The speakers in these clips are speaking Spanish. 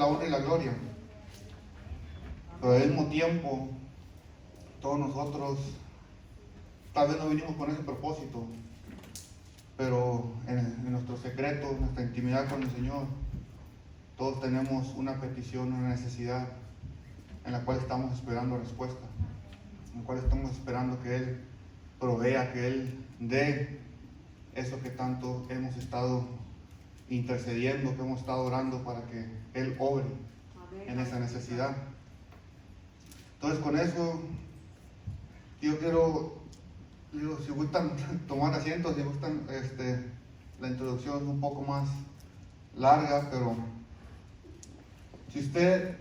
la honra y la gloria. Pero al mismo tiempo, todos nosotros tal vez no vinimos con ese propósito, pero en nuestro secreto, en nuestra intimidad con el Señor, todos tenemos una petición, una necesidad en la cual estamos esperando respuesta, en la cual estamos esperando que Él provea, que Él dé eso que tanto hemos estado intercediendo, que hemos estado orando para que Él obre en esa necesidad. Entonces, con eso yo quiero, si gustan tomar asientos, si gustan, la introducción es un poco más larga, pero si usted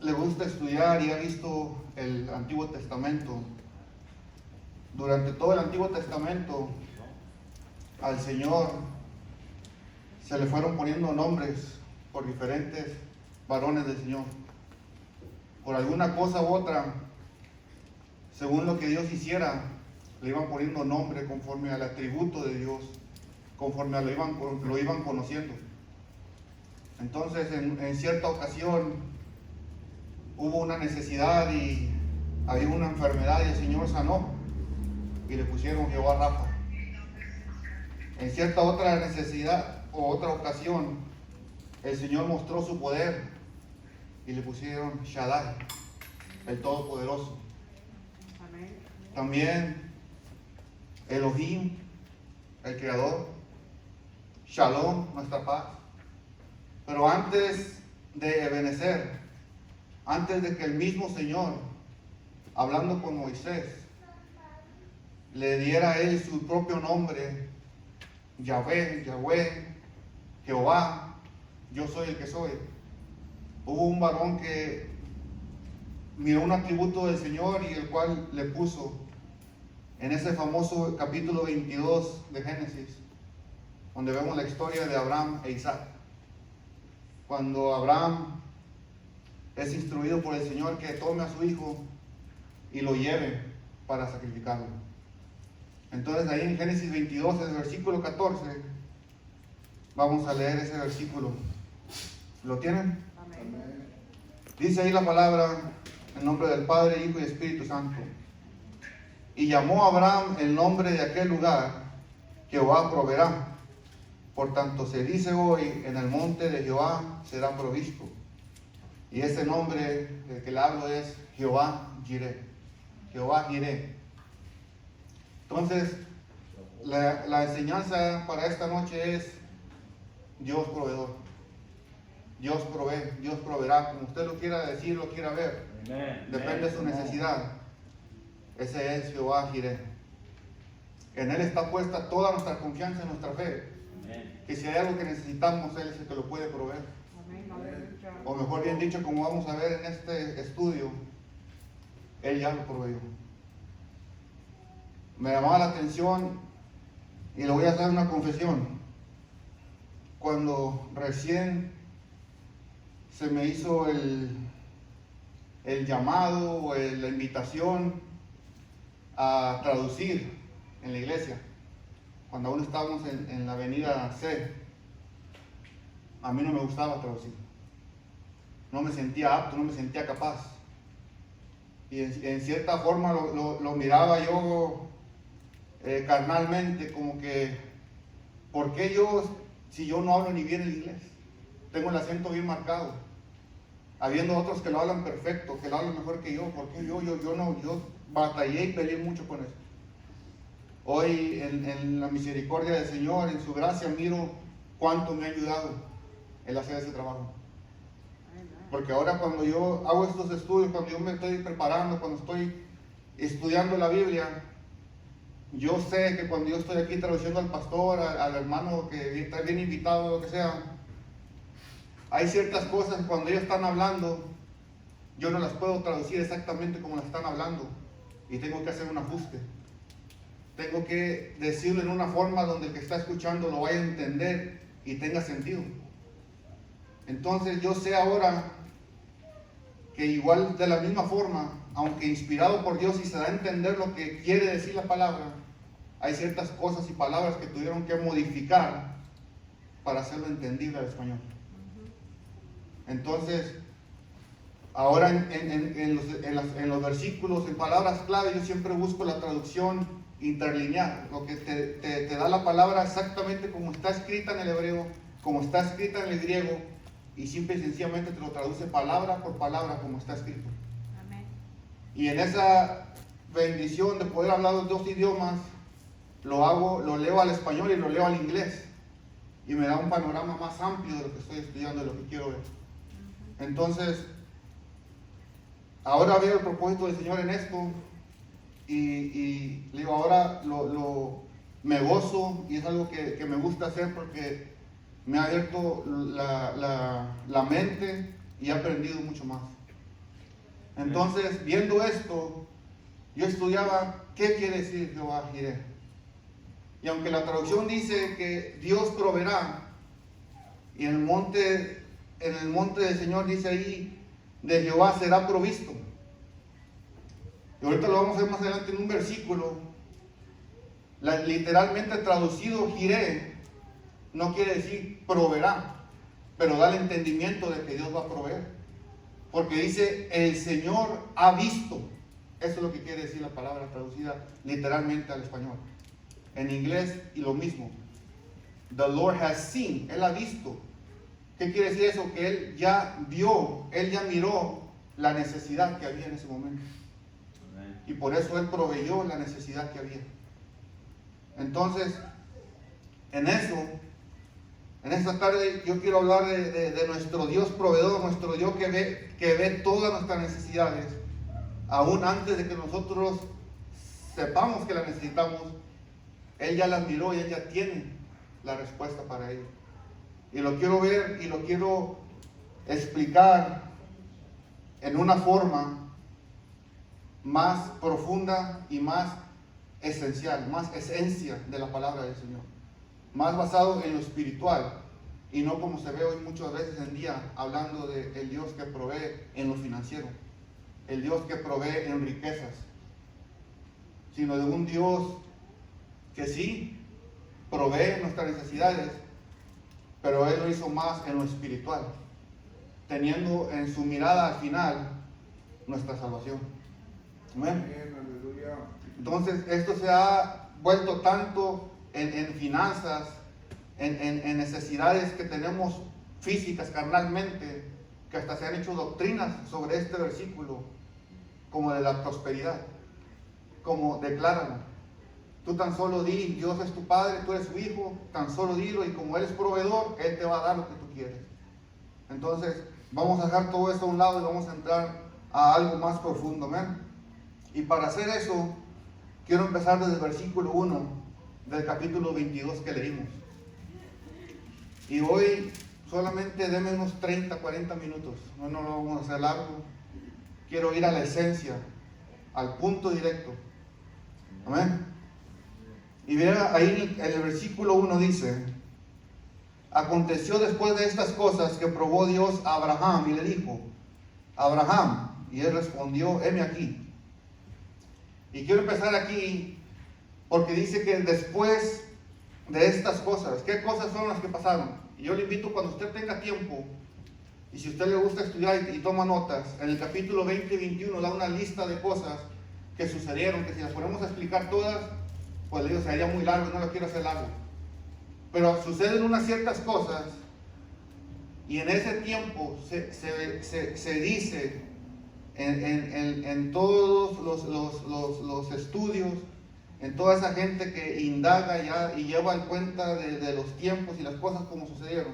le gusta estudiar y ha visto el Antiguo Testamento, durante todo el Antiguo Testamento al Señor se le fueron poniendo nombres por diferentes varones del Señor. Por alguna cosa u otra, según lo que Dios hiciera, le iban poniendo nombre conforme al atributo de Dios, conforme lo iban conociendo. Entonces, en cierta ocasión, hubo una necesidad y había una enfermedad y el Señor sanó y le pusieron Jehová Rafa. En cierta otra necesidad o otra ocasión, el Señor mostró su poder y le pusieron Shaddai, el Todopoderoso. Amén. También Elohim, el Creador, Shalom, nuestra paz. Pero antes de Ebenezer, antes de que el mismo Señor, hablando con Moisés, le diera a él su propio nombre, Yahvé, Jehová, yo soy el que soy, hubo un varón que miró un atributo del Señor y el cual le puso en ese famoso capítulo 22 de Génesis, donde vemos la historia de Abraham e Isaac. Cuando Abraham es instruido por el Señor que tome a su hijo y lo lleve para sacrificarlo. Entonces ahí en Génesis 22, en el versículo 14, vamos a leer ese versículo. ¿Lo tienen? Amén. Dice ahí la palabra, en nombre del Padre, Hijo y Espíritu Santo. Y llamó a Abraham el nombre de aquel lugar, Jehová proveerá. Por tanto se dice hoy, en el monte de Jehová será provisto. Y ese nombre del que le hablo es Jehová Jireh. Jehová Jireh. Entonces, la enseñanza para esta noche es Dios proveedor. Dios provee, Dios proveerá, como usted lo quiera decir, lo quiera ver. Amén. Depende de su necesidad. Ese es Jehová Jireh. En Él está puesta toda nuestra confianza y nuestra fe. Amén. Que si hay algo que necesitamos, Él es el que lo puede proveer. Amén. O mejor bien dicho, como vamos a ver en este estudio, Él ya lo proveyó. Me llamaba la atención y le voy a hacer una confesión. Cuando recién se me hizo el llamado o la invitación a traducir en la iglesia, cuando aún estábamos en la avenida C, a mí no me gustaba traducir. No me sentía apto, no me sentía capaz. Y en cierta forma lo miraba yo carnalmente, como que, ¿por qué yo, si yo no hablo ni bien el inglés? Tengo el acento bien marcado. Habiendo otros que lo hablan perfecto, que lo hablan mejor que yo, ¿por qué yo batallé y peleé mucho con eso? Hoy, en la misericordia del Señor, en su gracia, miro cuánto me ha ayudado el hacer ese trabajo. Porque ahora cuando yo hago estos estudios, cuando yo me estoy preparando, cuando estoy estudiando la Biblia, yo sé que cuando yo estoy aquí traduciendo al pastor, al hermano que está bien invitado, lo que sea, hay ciertas cosas que cuando ellos están hablando, yo no las puedo traducir exactamente como las están hablando y tengo que hacer un ajuste. Tengo que decirlo en una forma donde el que está escuchando lo vaya a entender y tenga sentido. Entonces yo sé ahora que igual de la misma forma, aunque inspirado por Dios y se da a entender lo que quiere decir la palabra, hay ciertas cosas y palabras que tuvieron que modificar para hacerlo entendible al español. Entonces, ahora en los versículos, en palabras clave, yo siempre busco la traducción interlineal, lo que te da la palabra exactamente como está escrita en el hebreo, como está escrita en el griego, y simple y sencillamente te lo traduce palabra por palabra como está escrito. Amén. Y en esa bendición de poder hablar los dos idiomas, lo leo al español y lo leo al inglés, y me da un panorama más amplio de lo que estoy estudiando, de lo que quiero ver. Entonces, ahora veo el propósito del Señor en esto, y le digo, ahora me gozo, y es algo que me gusta hacer porque me ha abierto la mente y he aprendido mucho más. Entonces, viendo esto, yo estudiaba qué quiere decir Jehová Jireh. Y aunque la traducción dice que Dios proveerá, y en el monte del Señor dice ahí, de Jehová será provisto. Y ahorita lo vamos a ver más adelante en un versículo. Literalmente traducido, Jireh no quiere decir proveerá, pero da el entendimiento de que Dios va a proveer. Porque dice, el Señor ha visto. Eso es lo que quiere decir la palabra traducida literalmente al español. En inglés, y lo mismo. The Lord has seen. Él ha visto. ¿Qué quiere decir eso? Que Él ya vio, Él ya miró la necesidad que había en ese momento. Y por eso Él proveyó la necesidad que había. Entonces, en esta tarde yo quiero hablar de nuestro Dios proveedor, nuestro Dios que ve todas nuestras necesidades, aún antes de que nosotros sepamos que la necesitamos. Él ya las miró y Él ya tiene la respuesta para ello. Y lo quiero ver y lo quiero explicar en una forma más profunda y más esencial, más esencia de la palabra del Señor. Más basado en lo espiritual y no como se ve hoy muchas veces en día hablando del Dios que provee en lo financiero, el Dios que provee en riquezas, sino de un Dios que sí provee nuestras necesidades, pero Él lo hizo más en lo espiritual, teniendo en su mirada al final nuestra salvación. Amén. Entonces esto se ha vuelto tanto en finanzas, en necesidades que tenemos físicas, carnalmente, que hasta se han hecho doctrinas sobre este versículo, como de la prosperidad, como decláralo. Tú tan solo di, Dios es tu Padre, tú eres su Hijo, tan solo dilo, y como Él es proveedor, Él te va a dar lo que tú quieres. Entonces, vamos a dejar todo esto a un lado y vamos a entrar a algo más profundo, ¿amén? Y para hacer eso, quiero empezar desde el versículo 1 del capítulo 22 que leímos. Y hoy solamente denme unos 30, 40 minutos, no lo vamos a hacer largo. Quiero ir a la esencia, al punto directo. Amén. Y vean ahí en el versículo 1 dice: aconteció después de estas cosas que probó Dios a Abraham y le dijo: Abraham, y él respondió: heme aquí. Y quiero empezar aquí porque dice que después de estas cosas, ¿qué cosas son las que pasaron? Y yo le invito, cuando usted tenga tiempo, y si a usted le gusta estudiar y toma notas, en el capítulo 20 y 21 da una lista de cosas que sucedieron, que si las ponemos a explicar todas, pues le digo, sería muy largo, no lo quiero hacer largo. Pero suceden unas ciertas cosas, y en ese tiempo se dice en todos los estudios, en toda esa gente que indaga ya y lleva en cuenta de los tiempos y las cosas como sucedieron,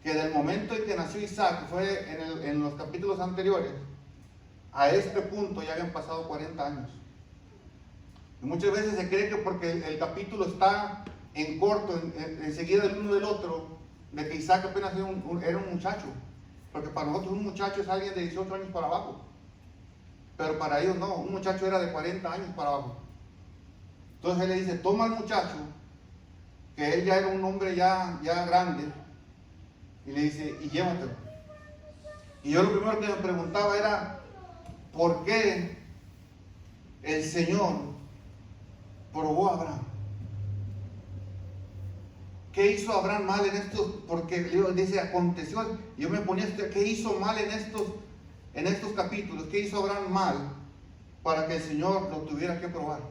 que del momento en que nació Isaac, fue en los capítulos anteriores, a este punto ya habían pasado 40 años. Y muchas veces se cree que porque el capítulo está en corto, enseguida el uno del otro, de que Isaac apenas era un muchacho. Porque para nosotros un muchacho es alguien de 18 años para abajo. Pero para ellos no, un muchacho era de 40 años para abajo. Entonces él le dice: toma al muchacho, que él ya era un hombre ya grande, y le dice: y llévatelo. Y yo lo primero que me preguntaba era: ¿por qué el Señor probó a Abraham? ¿qué hizo Abraham mal en estos? Porque dice, aconteció, yo me ponía, ¿qué hizo mal en estos capítulos? ¿Qué hizo Abraham mal para que el Señor lo tuviera que probar?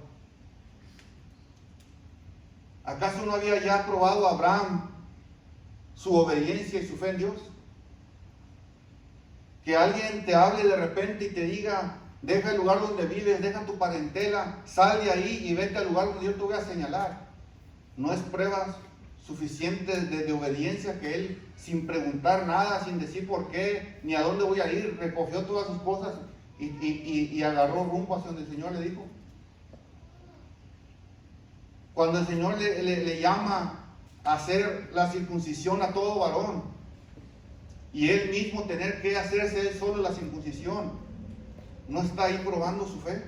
¿Acaso no había ya probado Abraham su obediencia y su fe en Dios? Que alguien te hable de repente y te diga, deja el lugar donde vives, deja tu parentela, sal de ahí y vete al lugar donde yo te voy a señalar. No es prueba suficiente de obediencia que él, sin preguntar nada, sin decir por qué, ni a dónde voy a ir, recogió todas sus cosas y agarró rumbo hacia donde el Señor le dijo. Cuando el Señor le llama a hacer la circuncisión a todo varón, y él mismo tener que hacerse él solo la circuncisión, ¿no está ahí probando su fe?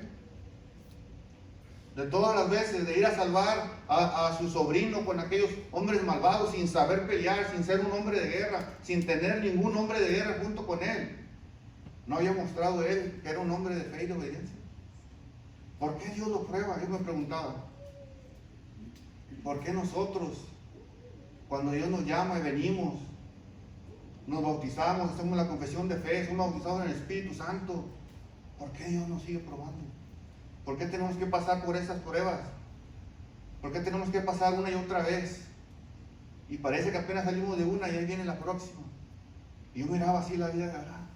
De todas las veces de ir a salvar a su sobrino con aquellos hombres malvados, sin saber pelear, sin ser un hombre de guerra, sin tener ningún hombre de guerra junto con él, ¿no había mostrado él que era un hombre de fe y de obediencia? ¿Por qué Dios lo prueba? Yo me preguntaba. ¿Por qué nosotros, cuando Dios nos llama y venimos, nos bautizamos, hacemos la confesión de fe, somos bautizados en el Espíritu Santo, ¿por qué Dios nos sigue probando? ¿Por qué tenemos que pasar por esas pruebas? ¿Por qué tenemos que pasar una y otra vez? Y parece que apenas salimos de una y ahí viene la próxima. Y yo miraba así la vida de Abraham.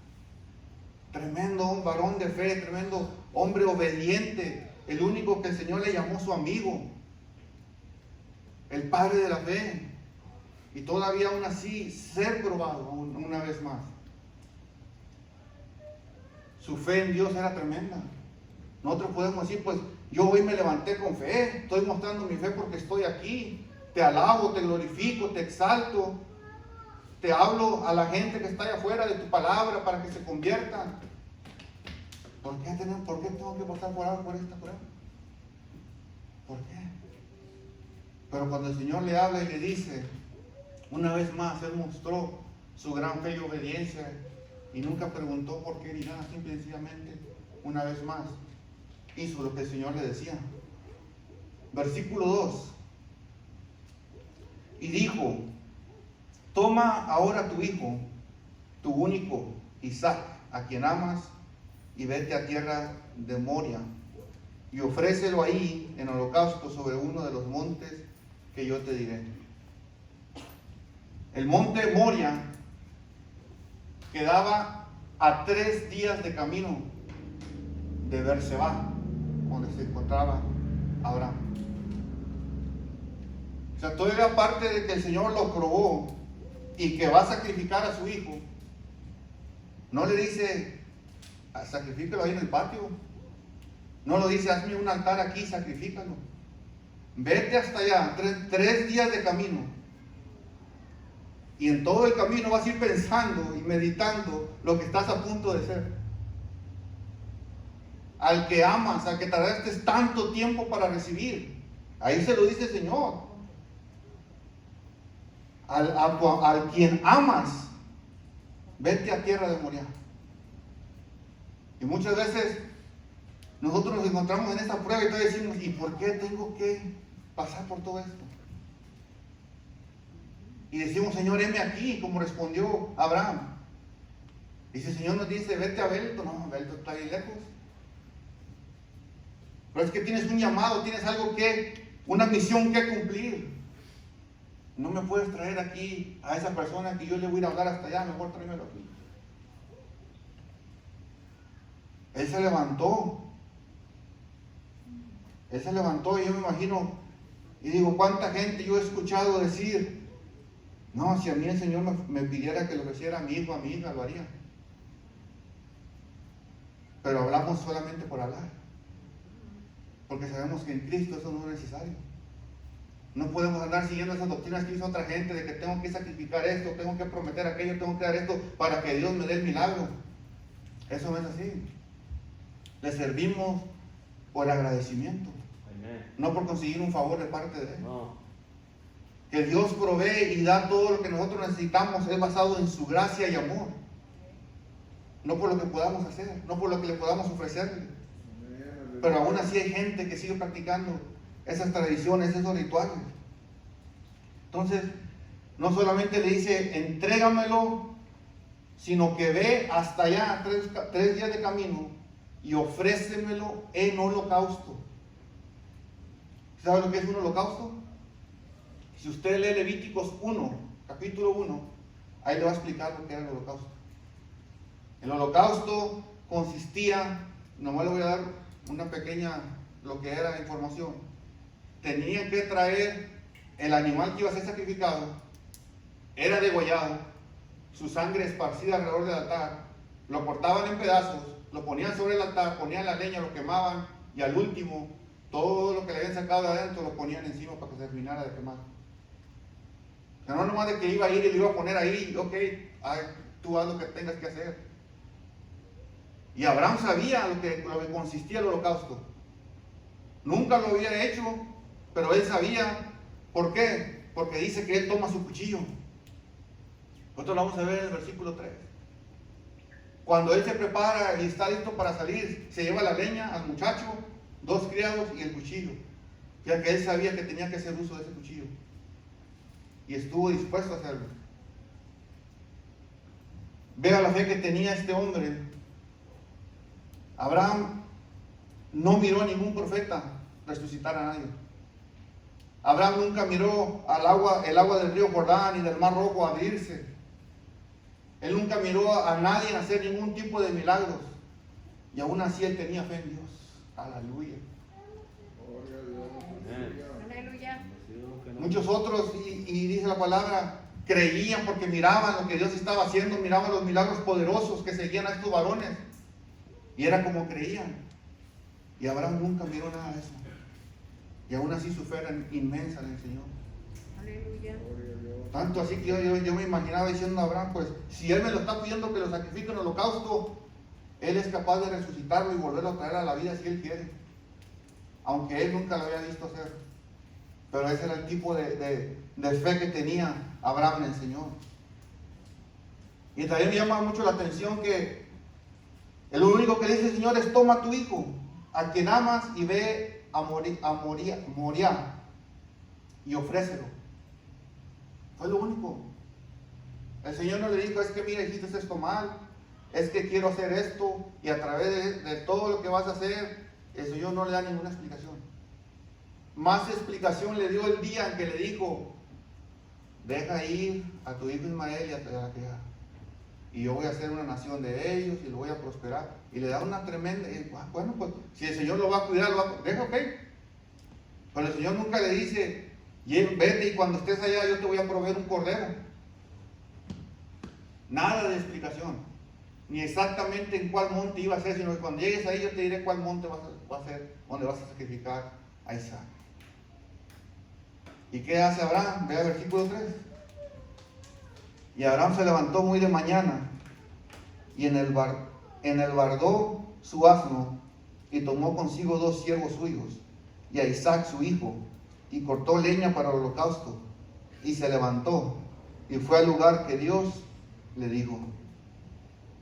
Tremendo varón de fe, tremendo hombre obediente, el único que el Señor le llamó su amigo, el padre de la fe. Y todavía aún así ser probado una vez más. Su fe en Dios era tremenda. Nosotros podemos decir, pues yo hoy me levanté con fe, estoy mostrando mi fe porque estoy aquí, te alabo, te glorifico, te exalto, te hablo a la gente que está allá afuera de tu palabra para que se conviertan. ¿Por qué tengo que pasar por esta prueba? ¿Por qué? Pero cuando el Señor le habla y le dice, una vez más, Él mostró su gran fe y obediencia y nunca preguntó por qué ni nada, simple y sencillamente, una vez más, hizo lo que el Señor le decía. Versículo 2. Y dijo, toma ahora tu hijo, tu único, Isaac, a quien amas, y vete a tierra de Moria, y ofrécelo ahí en holocausto sobre uno de los montes que yo te diré. El monte Moria quedaba a 3 días de camino de Berseba, donde se encontraba Abraham. O sea, todavía aparte de que el Señor lo probó y que va a sacrificar a su hijo, no le dice, sacrifícalo ahí en el patio. No lo dice, hazme un altar aquí, sacrifícalo. Vete hasta allá, 3 días de camino. Y en todo el camino vas a ir pensando y meditando lo que estás a punto de ser. Al que amas, al que tardaste tanto tiempo para recibir. Ahí se lo dice el Señor. Al quien amas, vete a tierra de Moria. Y muchas veces nosotros nos encontramos en esta prueba y todos decimos, ¿y por qué tengo que pasar por todo esto? Y decimos, Señor, heme aquí, como respondió Abraham. Y si el Señor nos dice, vete a Belto, no, Belto está ahí lejos. Pero es que tienes un llamado, tienes algo una misión que cumplir. No me puedes traer aquí a esa persona que yo le voy a ir a hablar hasta allá, mejor tráemelo aquí. Él se levantó y yo me imagino y digo, ¿cuánta gente yo he escuchado decir, no, si a mí el Señor me pidiera que lo ofreciera a mi hijo, a mi hija, lo haría? Pero hablamos solamente por hablar, porque sabemos que en Cristo eso no es necesario. No podemos andar siguiendo esas doctrinas que hizo otra gente de que tengo que sacrificar esto, tengo que prometer aquello, tengo que dar esto para que Dios me dé el milagro. Eso no es así. Le servimos por agradecimiento, no por conseguir un favor de parte de Él. No. Que Dios provee y da todo lo que nosotros necesitamos es basado en su gracia y amor, no por lo que podamos hacer, no por lo que le podamos ofrecerle. Pero aún así hay gente que sigue practicando esas tradiciones, esos rituales. Entonces, no solamente le dice, entrégamelo, sino que ve hasta allá, 3 días de camino, y ofrécemelo en holocausto. ¿Sabe lo que es un holocausto? Si usted lee Levíticos 1, capítulo 1, ahí le va a explicar lo que era el holocausto. El holocausto consistía, nomás le voy a dar una pequeña, lo que era información. Tenían que traer el animal que iba a ser sacrificado, era degollado, su sangre esparcida alrededor del altar, lo cortaban en pedazos, lo ponían sobre el altar, ponían la leña, lo quemaban, y al último, todo lo que le habían sacado de adentro lo ponían encima para que se terminara de quemar. O sea, no nomás de que iba a ir y lo iba a poner ahí, ok, tú haz lo que tengas que hacer. Y Abraham sabía lo que consistía el holocausto. Nunca lo había hecho, pero él sabía. ¿Por qué? Porque dice que él toma su cuchillo. Nosotros lo vamos a ver en el versículo 3. Cuando él se prepara y está listo para salir, se lleva la leña al muchacho, 2 criados y el cuchillo. Ya que él sabía que tenía que hacer uso de ese cuchillo. Y estuvo dispuesto a hacerlo. Vea la fe que tenía este hombre. Abraham no miró a ningún profeta resucitar a nadie. Abraham nunca miró el agua del río Jordán y del mar Rojo abrirse. Él nunca miró a nadie hacer ningún tipo de milagros. Y aún así él tenía fe en Dios. Aleluya. Aleluya. Muchos otros, y dice la palabra, creían porque miraban lo que Dios estaba haciendo, miraban los milagros poderosos que seguían a estos varones. Y era como creían. Y Abraham nunca miró nada de eso. Y aún así su fe era inmensa en el Señor. Aleluya. Tanto así que yo me imaginaba diciendo a Abraham, pues si él me lo está pidiendo que lo sacrifique en holocausto, él es capaz de resucitarlo y volverlo a traer a la vida si él quiere. Aunque él nunca lo había visto hacer. Pero ese era el tipo de fe que tenía Abraham en el Señor. Y también me llama mucho la atención que el único que dice el Señor es: toma a tu hijo, a quien amas, y ve a Moriah y ofrécelo. Fue lo único. El Señor no le dijo: es que mira, hiciste esto mal, es que quiero hacer esto, y a través de todo lo que vas a hacer, el Señor no le da ninguna explicación. Más explicación le dio el día en que le dijo: deja ir a tu hijo Ismael y a la criada, y yo voy a hacer una nación de ellos y lo voy a prosperar. Y le da una tremenda, bueno, pues si el Señor lo va a cuidar, deja, ok. Pero el Señor nunca le dice: vete y cuando estés allá yo te voy a proveer un cordero. Nada de explicación, ni exactamente en cuál monte iba a ser, sino que cuando llegues ahí yo te diré cuál monte va a ser donde vas a sacrificar a Isaac. ¿Y qué hace Abraham? Vea el versículo 3. Y Abraham se levantó muy de mañana, y en el bardó su asno, y tomó consigo 2 siervos suyos, y a Isaac su hijo, y cortó leña para el holocausto, y se levantó, y fue al lugar que Dios le dijo.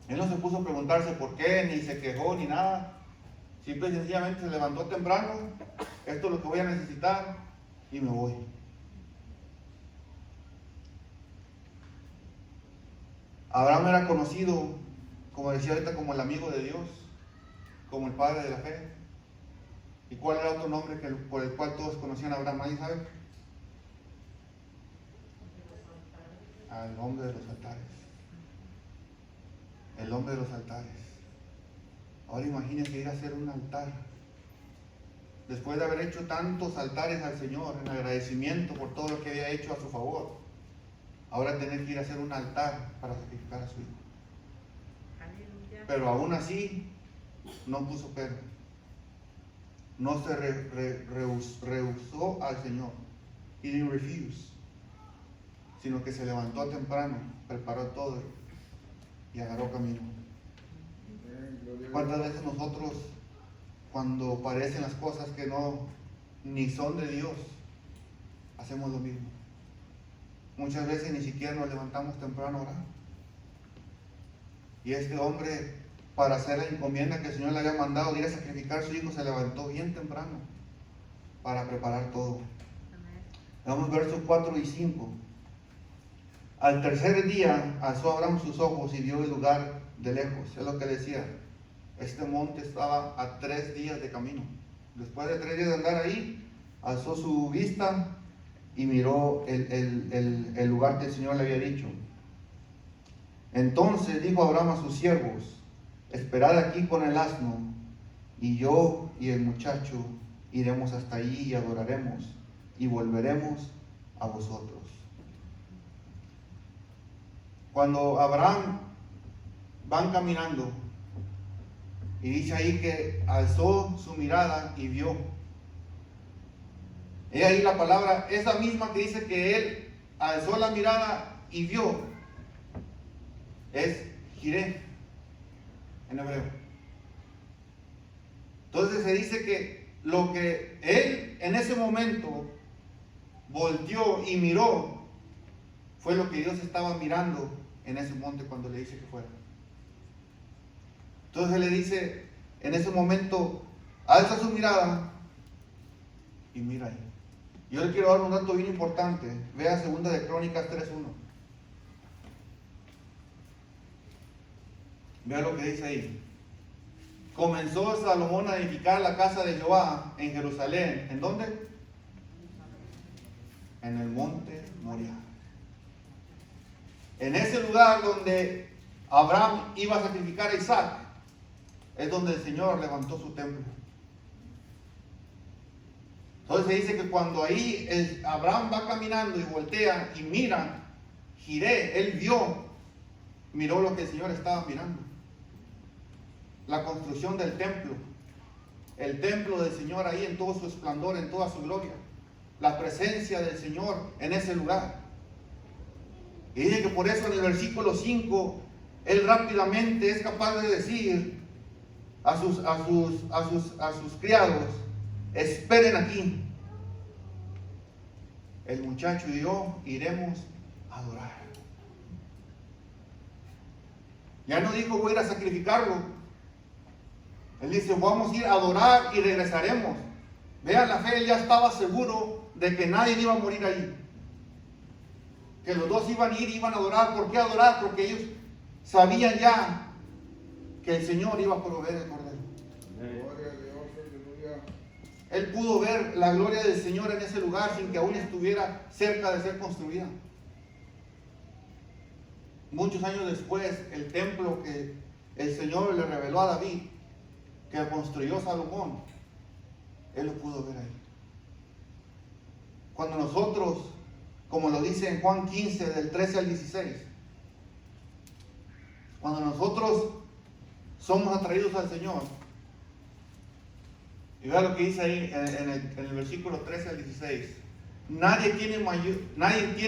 Él no se puso a preguntarse por qué, ni se quejó, ni nada. Simple y sencillamente se levantó temprano: esto es lo que voy a necesitar, y me voy. Abraham era conocido, como decía ahorita, como el amigo de Dios, como el padre de la fe. ¿Y cuál era otro nombre por el cual todos conocían a Abraham? ¿Nadie sabe? El hombre de los altares. El hombre de los altares. Ahora imagínense ir a hacer un altar. Después de haber hecho tantos altares al Señor en agradecimiento por todo lo que había hecho a su favor, ahora tener que ir a hacer un altar para sacrificar a su hijo. Aleluya. Pero aún así no puso pero. No se rehusó al Señor. He didn't refuse. Sino que se levantó temprano, preparó todo y agarró camino. ¿Cuántas veces nosotros, cuando parecen las cosas que no ni son de Dios, hacemos lo mismo? Muchas veces ni siquiera nos levantamos temprano a orar. Y este hombre, para hacer la encomienda que el Señor le había mandado de ir a sacrificar a su hijo, se levantó bien temprano para preparar todo. Vamos versos 4 y 5. Al tercer día alzó Abraham sus ojos y vio el lugar de lejos. Es lo que decía. Este monte estaba a 3 días de camino. Después de 3 días de andar ahí, alzó su vista y miró el lugar que el Señor le había dicho. Entonces dijo Abraham a sus siervos: esperad aquí con el asno, y yo y el muchacho iremos hasta allí y adoraremos, y volveremos a vosotros. Cuando Abraham van caminando, y dice ahí que alzó su mirada y vio. He ahí la palabra, esa misma que dice que él alzó la mirada y vio, es jiré en hebreo. Entonces se dice que lo que él en ese momento volteó y miró fue lo que Dios estaba mirando en ese monte cuando le dice que fuera. Entonces le dice en ese momento, alza su mirada y mira ahí. Yo le quiero dar un dato bien importante. Vea 2 de Crónicas 3:1. Vea lo que dice ahí. Comenzó Salomón a edificar la casa de Jehová en Jerusalén. ¿En dónde? En el monte Moriah. En ese lugar donde Abraham iba a sacrificar a Isaac, es donde el Señor levantó su templo. Entonces se dice que cuando ahí Abraham va caminando y voltea y mira, giré, él miró lo que el Señor estaba mirando. La construcción del templo. El templo del Señor ahí en todo su esplendor, en toda su gloria. La presencia del Señor en ese lugar. Y dice que por eso en el versículo 5, él rápidamente es capaz de decir a sus criados: esperen aquí. El muchacho y yo iremos a adorar. Ya no dijo voy a ir a sacrificarlo. Él dice vamos a ir a adorar y regresaremos. Vean la fe, él ya estaba seguro de que nadie iba a morir ahí. Que los dos iban a ir y iban a adorar. ¿Por qué adorar? Porque ellos sabían ya que el Señor iba a proveer el cordero. Gloria a Dios, aleluya. Él pudo ver la gloria del Señor en ese lugar sin que aún estuviera cerca de ser construida. Muchos años después, el templo que el Señor le reveló a David, que construyó Salomón, él lo pudo ver ahí. Cuando nosotros, como lo dice en Juan 15, del 13 al 16, cuando nosotros somos atraídos al Señor, y vea lo que dice ahí en el versículo 13 al 16. Nadie tiene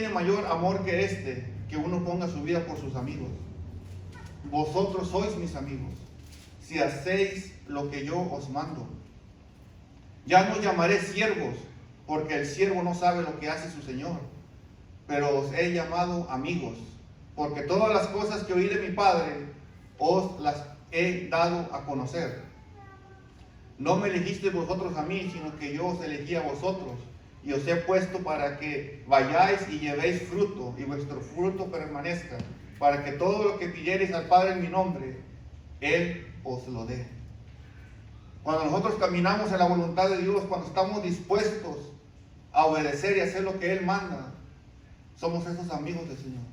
mayor amor que este, que uno ponga su vida por sus amigos. Vosotros sois mis amigos, si hacéis lo que yo os mando. Ya no llamaré siervos, porque el siervo no sabe lo que hace su Señor, pero os he llamado amigos, porque todas las cosas que oí de mi Padre os las he dado a conocer. No me elegisteis vosotros a mí, sino que yo os elegí a vosotros, y os he puesto para que vayáis y llevéis fruto, y vuestro fruto permanezca, para que todo lo que pidiereis al Padre en mi nombre, Él os lo dé. Cuando nosotros caminamos en la voluntad de Dios, cuando estamos dispuestos a obedecer y hacer lo que Él manda, somos esos amigos del Señor.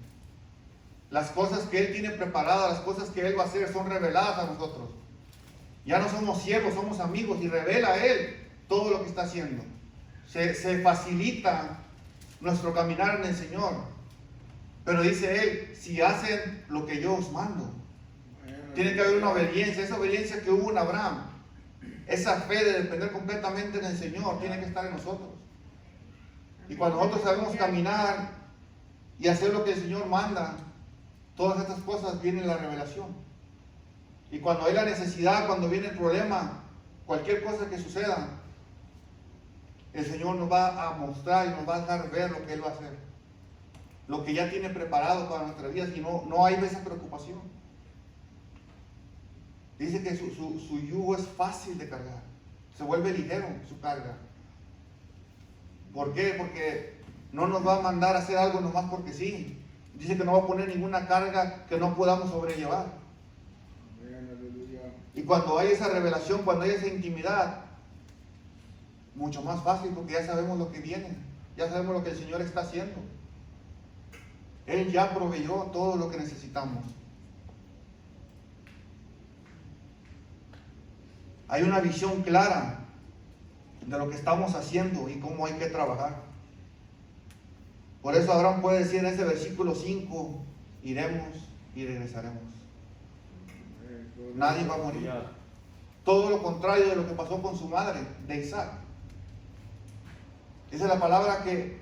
Las cosas que Él tiene preparadas, las cosas que Él va a hacer, son reveladas a nosotros. Ya no somos siervos, somos amigos, y revela a Él todo lo que está haciendo. Se facilita nuestro caminar en el Señor. Pero dice Él, si hacen lo que yo os mando. Tiene que haber una obediencia, esa obediencia que hubo en Abraham. Esa fe de depender completamente en el Señor tiene que estar en nosotros. Y cuando nosotros sabemos caminar y hacer lo que el Señor manda, todas estas cosas vienen la revelación. Y cuando hay la necesidad, cuando viene el problema, cualquier cosa que suceda, el Señor nos va a mostrar y nos va a dejar ver lo que Él va a hacer. Lo que ya tiene preparado para nuestras vidas, y no hay esa preocupación. Dice que su yugo es fácil de cargar. Se vuelve ligero su carga. ¿Por qué? Porque no nos va a mandar a hacer algo nomás porque sí. Dice que no va a poner ninguna carga que no podamos sobrellevar. Amén, aleluya. Y cuando hay esa revelación, cuando hay esa intimidad, mucho más fácil porque ya sabemos lo que viene, ya sabemos lo que el Señor está haciendo. Él ya proveyó todo lo que necesitamos. Hay una visión clara de lo que estamos haciendo y cómo hay que trabajar. Por eso Abraham puede decir en ese versículo 5, iremos y regresaremos. Amén, gloria Nadie va a morir. Todo lo contrario de lo que pasó con su madre, de Isaac. Dice la palabra que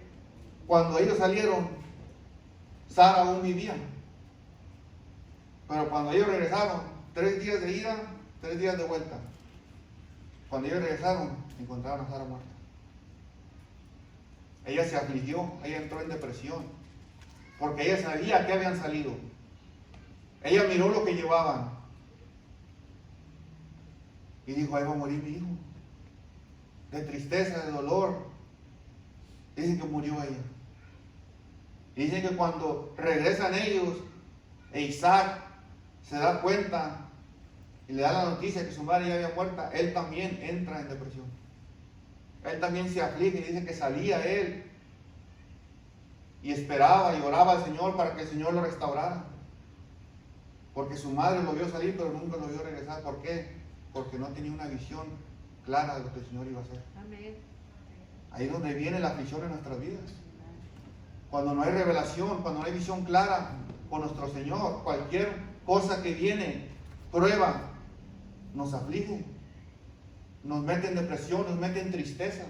cuando ellos salieron, Sara aún vivía. Pero cuando ellos regresaron, 3 días de ida, 3 días de vuelta. Cuando ellos regresaron, encontraron a Sara muerta. Ella se afligió, ella entró en depresión, porque ella sabía que habían salido. Ella miró lo que llevaban y dijo, ahí va a morir mi hijo. De tristeza, de dolor. Dicen que murió ella. Y dicen que cuando regresan ellos, e Isaac se da cuenta y le da la noticia que su madre ya había muerta, él también entra en depresión. Él también se aflige y dice que salía él y esperaba y oraba al Señor para que el Señor lo restaurara. Porque su madre lo vio salir pero nunca lo vio regresar. ¿Por qué? Porque no tenía una visión clara de lo que el Señor iba a hacer. Amén. Ahí es donde viene la aflicción en nuestras vidas. Cuando no hay revelación, cuando no hay visión clara con nuestro Señor, cualquier cosa que viene, prueba, nos aflige, nos mete en depresión, nos mete en tristeza.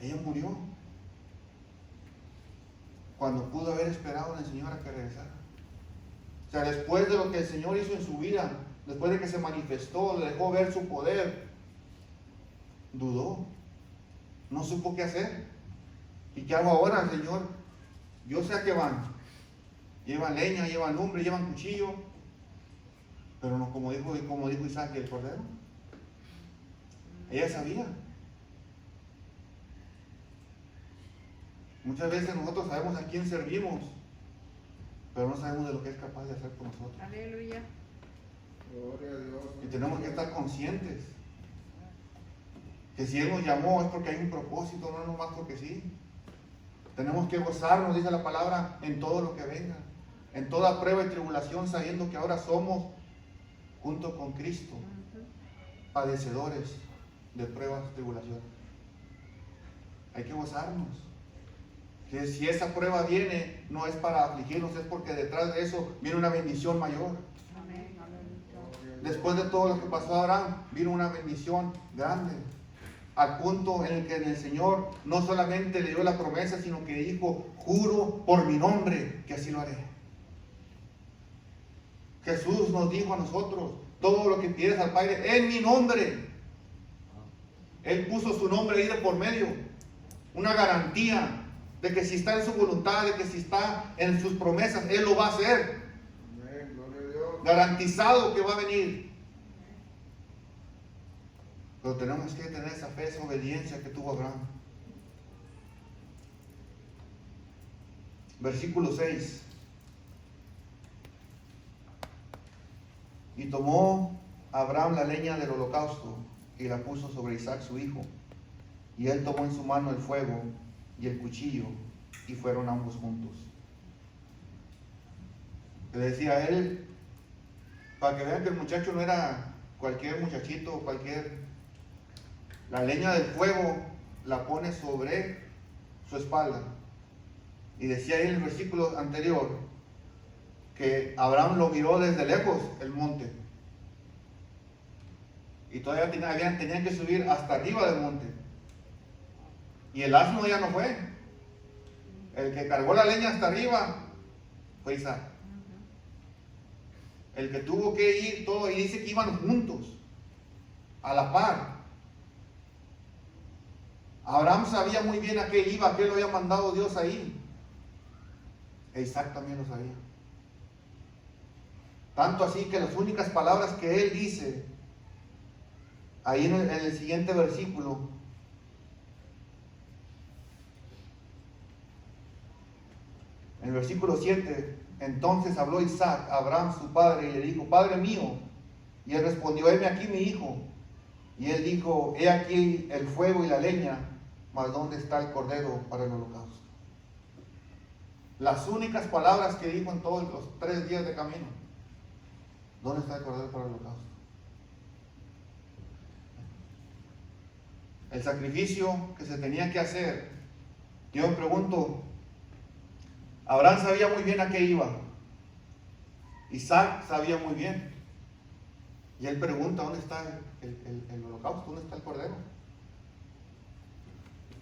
Ella murió cuando pudo haber esperado en el Señor a que regresara. O sea, después de lo que el Señor hizo en su vida, después de que se manifestó, le dejó ver su poder, dudó, no supo qué hacer. ¿Y qué hago ahora, Señor? Yo sé a qué van. Llevan leña, llevan lumbre, llevan cuchillo, pero no como dijo Isaac, el cordero. Ella sabía. Muchas veces nosotros sabemos a quién servimos, pero no sabemos de lo que es capaz de hacer por nosotros. Aleluya. Gloria a Dios. Y tenemos que estar conscientes que si Él nos llamó es porque hay un propósito, no nomás porque sí. Tenemos que gozarnos, dice la palabra, en todo lo que venga, en toda prueba y tribulación, sabiendo que ahora somos, junto con Cristo, padecedores de pruebas y tribulaciones. Hay que gozarnos. Que si esa prueba viene, no es para afligirnos, es porque detrás de eso viene una bendición mayor. Amén. Después de todo lo que pasó a Abraham, vino una bendición grande. Al punto en el que el Señor no solamente le dio la promesa, sino que dijo, juro por mi nombre que así lo haré. Jesús nos dijo a nosotros, todo lo que pides al Padre, en mi nombre. Él puso su nombre ahí de por medio. Una garantía de que si está en su voluntad, de que si está en sus promesas, Él lo va a hacer. Amén, gloria a Dios. Garantizado que va a venir. Pero tenemos que tener esa fe, esa obediencia que tuvo Abraham. Versículo 6. Y tomó Abraham la leña del holocausto y la puso sobre Isaac su hijo. Y él tomó en su mano el fuego y el cuchillo y fueron ambos juntos. Le decía él, para que vean que el muchacho no era cualquier muchachito, la leña del fuego la pone sobre su espalda. Y decía ahí en el versículo anterior que Abraham lo miró desde lejos el monte. Y todavía tenían que subir hasta arriba del monte. Y el asno ya no fue. El que cargó la leña hasta arriba fue Isaac. El que tuvo que ir todo, y dice que iban juntos, a la par. Abraham sabía muy bien a qué iba, a qué lo había mandado Dios ahí. E Isaac también lo sabía. Tanto así que las únicas palabras que él dice, ahí en el siguiente versículo, En el versículo 7, entonces habló Isaac a Abraham su padre y le dijo, Padre mío. Y él respondió, heme aquí mi hijo. Y él dijo, he aquí el fuego y la leña, mas ¿dónde está el cordero para el holocausto? Las únicas palabras que dijo en todos los 3 días de camino. ¿Dónde está el cordero para el holocausto? El sacrificio que se tenía que hacer. Yo me pregunto, Abraham sabía muy bien a qué iba. Isaac sabía muy bien. Y él pregunta, ¿dónde está el holocausto? ¿Dónde está el cordero?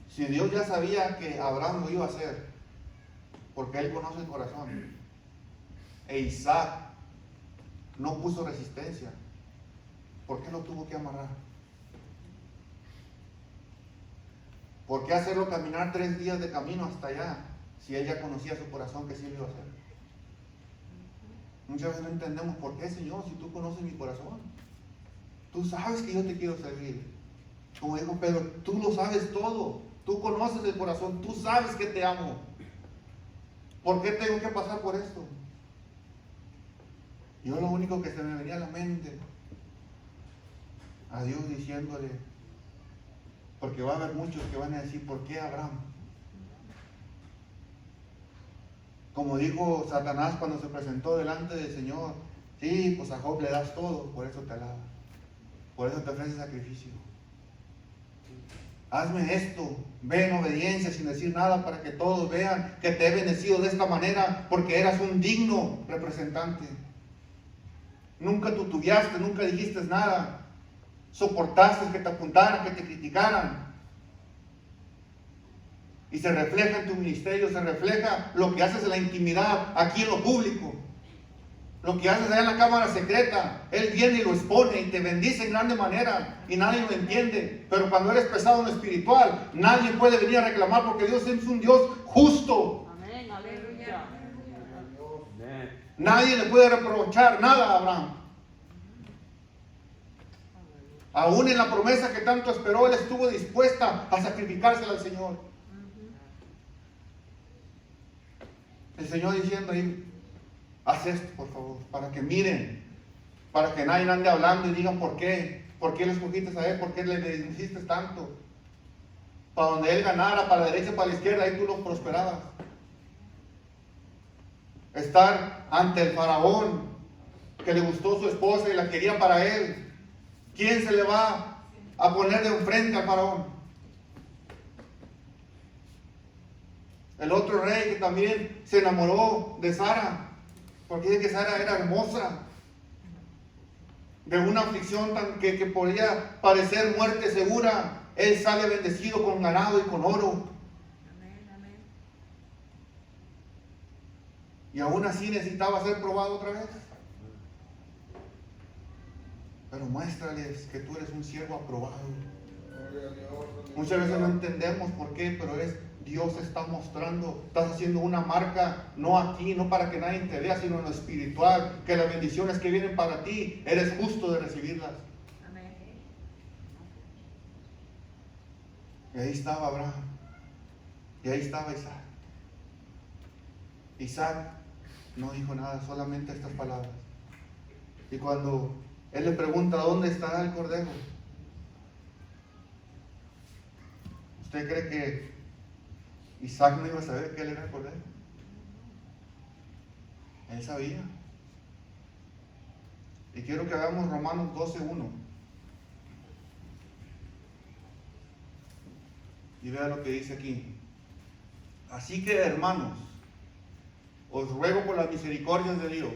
Si Dios ya sabía que Abraham lo iba a hacer, porque él conoce el corazón, e Isaac no puso resistencia, ¿por qué lo tuvo que amarrar? ¿Por qué hacerlo caminar 3 días de camino hasta allá, si él ya conocía su corazón que sí lo iba a hacer? Muchas veces no entendemos por qué, Señor, si tú conoces mi corazón. Tú sabes que yo te quiero servir. Como dijo Pedro, tú lo sabes todo. Tú conoces el corazón, tú sabes que te amo. ¿Por qué tengo que pasar por esto? Yo lo único que se me venía a la mente, a Dios diciéndole, porque va a haber muchos que van a decir, ¿por qué Abraham? Como dijo Satanás cuando se presentó delante del Señor, sí, pues a Job le das todo, por eso te alaba, por eso te ofrece sacrificio. Hazme esto, ve en obediencia sin decir nada para que todos vean que te he bendecido de esta manera porque eras un digno representante. Nunca tutubiaste, nunca dijiste nada. Soportaste que te apuntaran, que te criticaran. Y se refleja en tu ministerio, se refleja lo que haces en la intimidad, aquí en lo público. Lo que haces allá en la cámara secreta, Él viene y lo expone y te bendice en grande manera y nadie lo entiende. Pero cuando eres pesado en lo espiritual, nadie puede venir a reclamar porque Dios es un Dios justo. Amén, aleluya. Nadie le puede reprochar nada a Abraham. Aún en la promesa que tanto esperó, él estuvo dispuesta a sacrificársela al Señor. El Señor diciendo ahí, haz esto por favor, para que miren, para que nadie ande hablando y digan por qué le escogiste a él, por qué le hiciste tanto. Para donde él ganara, para la derecha, para la izquierda, ahí tú lo prosperabas. Estar ante el faraón, que le gustó su esposa y la quería para él. ¿Quién se le va a poner de enfrente al faraón? El otro rey que también se enamoró de Sara, porque dice que Sara era hermosa, de una aflicción que podía parecer muerte segura, él sale bendecido con ganado y con oro. Amén, amén. Y aún así necesitaba ser probado otra vez. Pero muéstrales que tú eres un siervo aprobado. Muchas veces no entendemos por qué, pero Dios está mostrando, estás haciendo una marca, no aquí, no para que nadie te vea, sino en lo espiritual, que las bendiciones que vienen para ti, eres justo de recibirlas. Amén. Y ahí estaba Abraham, y ahí estaba Isaac. Isaac no dijo nada, solamente estas palabras. Y cuando él le pregunta, ¿dónde estará el cordero? ¿Usted cree que Isaac no iba a saber que él era el cordero? Él sabía. Y quiero que hagamos Romanos 12:1. Y vea lo que dice aquí. Así que, hermanos, os ruego por las misericordias de Dios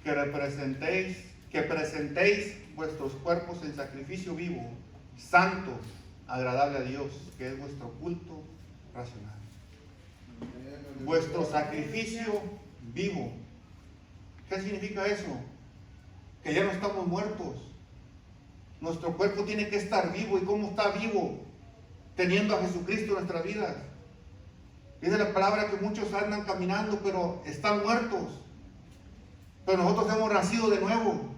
que presentéis vuestros cuerpos en sacrificio vivo, santo, agradable a Dios, que es vuestro culto racional. Vuestro sacrificio vivo. ¿Qué significa eso? Que ya no estamos muertos. Nuestro cuerpo tiene que estar vivo. ¿Y cómo está vivo? Teniendo a Jesucristo en nuestras vidas. Dice la palabra que muchos andan caminando, pero están muertos. Pero nosotros hemos nacido de nuevo.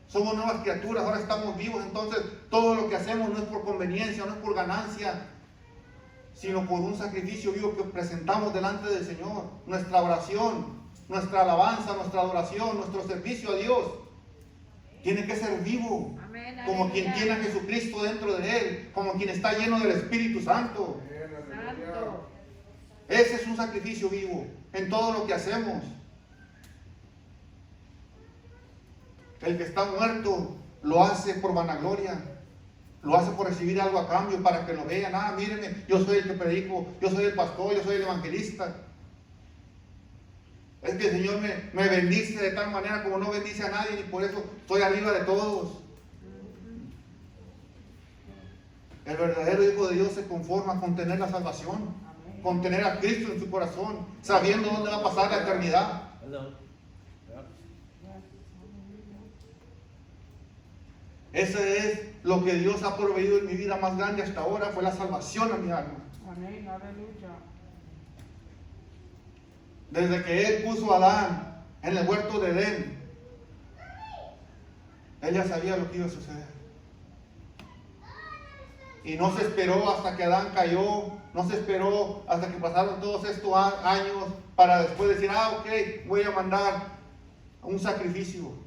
Somos nuevas criaturas, ahora estamos vivos. Entonces todo lo que hacemos no es por conveniencia, no es por ganancia, sino por un sacrificio vivo que presentamos delante del Señor. Nuestra oración, nuestra alabanza, nuestra adoración, nuestro servicio a Dios tiene que ser vivo, Amén. como quien Aleluya. tiene a Jesucristo dentro de él, como quien está lleno del Espíritu Santo. Santo. Ese es un sacrificio vivo en todo lo que hacemos. El que está muerto lo hace por vanagloria, lo hace por recibir algo a cambio para que lo vean. Ah, mírenme, yo soy el que predico, yo soy el pastor, yo soy el evangelista. Es que el Señor me bendice de tal manera como no bendice a nadie, y por eso estoy arriba de todos. El verdadero Hijo de Dios se conforma con tener la salvación, con tener a Cristo en su corazón, sabiendo dónde va a pasar la eternidad. Ese es lo que Dios ha proveído en mi vida más grande hasta ahora, fue la salvación a mi alma. Amén, aleluya. Desde que Él puso a Adán en el huerto de Edén, Él ya sabía lo que iba a suceder. Y no se esperó hasta que Adán cayó, no se esperó hasta que pasaron todos estos años para después decir, ok, voy a mandar un sacrificio.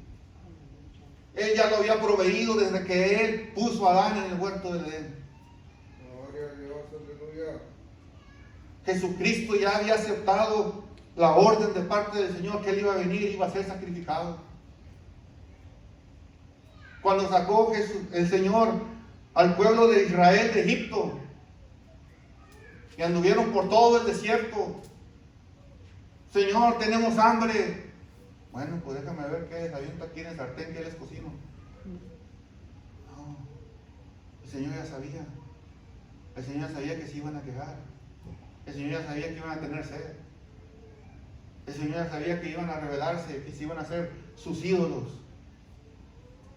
Él ya lo había proveído desde que Él puso a Adán en el huerto de Edén. Gloria a Dios, aleluya. Jesucristo ya había aceptado la orden de parte del Señor que Él iba a venir y iba a ser sacrificado. Cuando sacó el Señor al pueblo de Israel de Egipto y anduvieron por todo el desierto, Señor, tenemos hambre. Bueno, pues déjame ver qué desaviento aquí en el sartén que les cocino. No, el Señor ya sabía. El Señor ya sabía que se iban a quejar. El Señor ya sabía que iban a tener sed. El Señor ya sabía que iban a rebelarse, que se iban a hacer sus ídolos.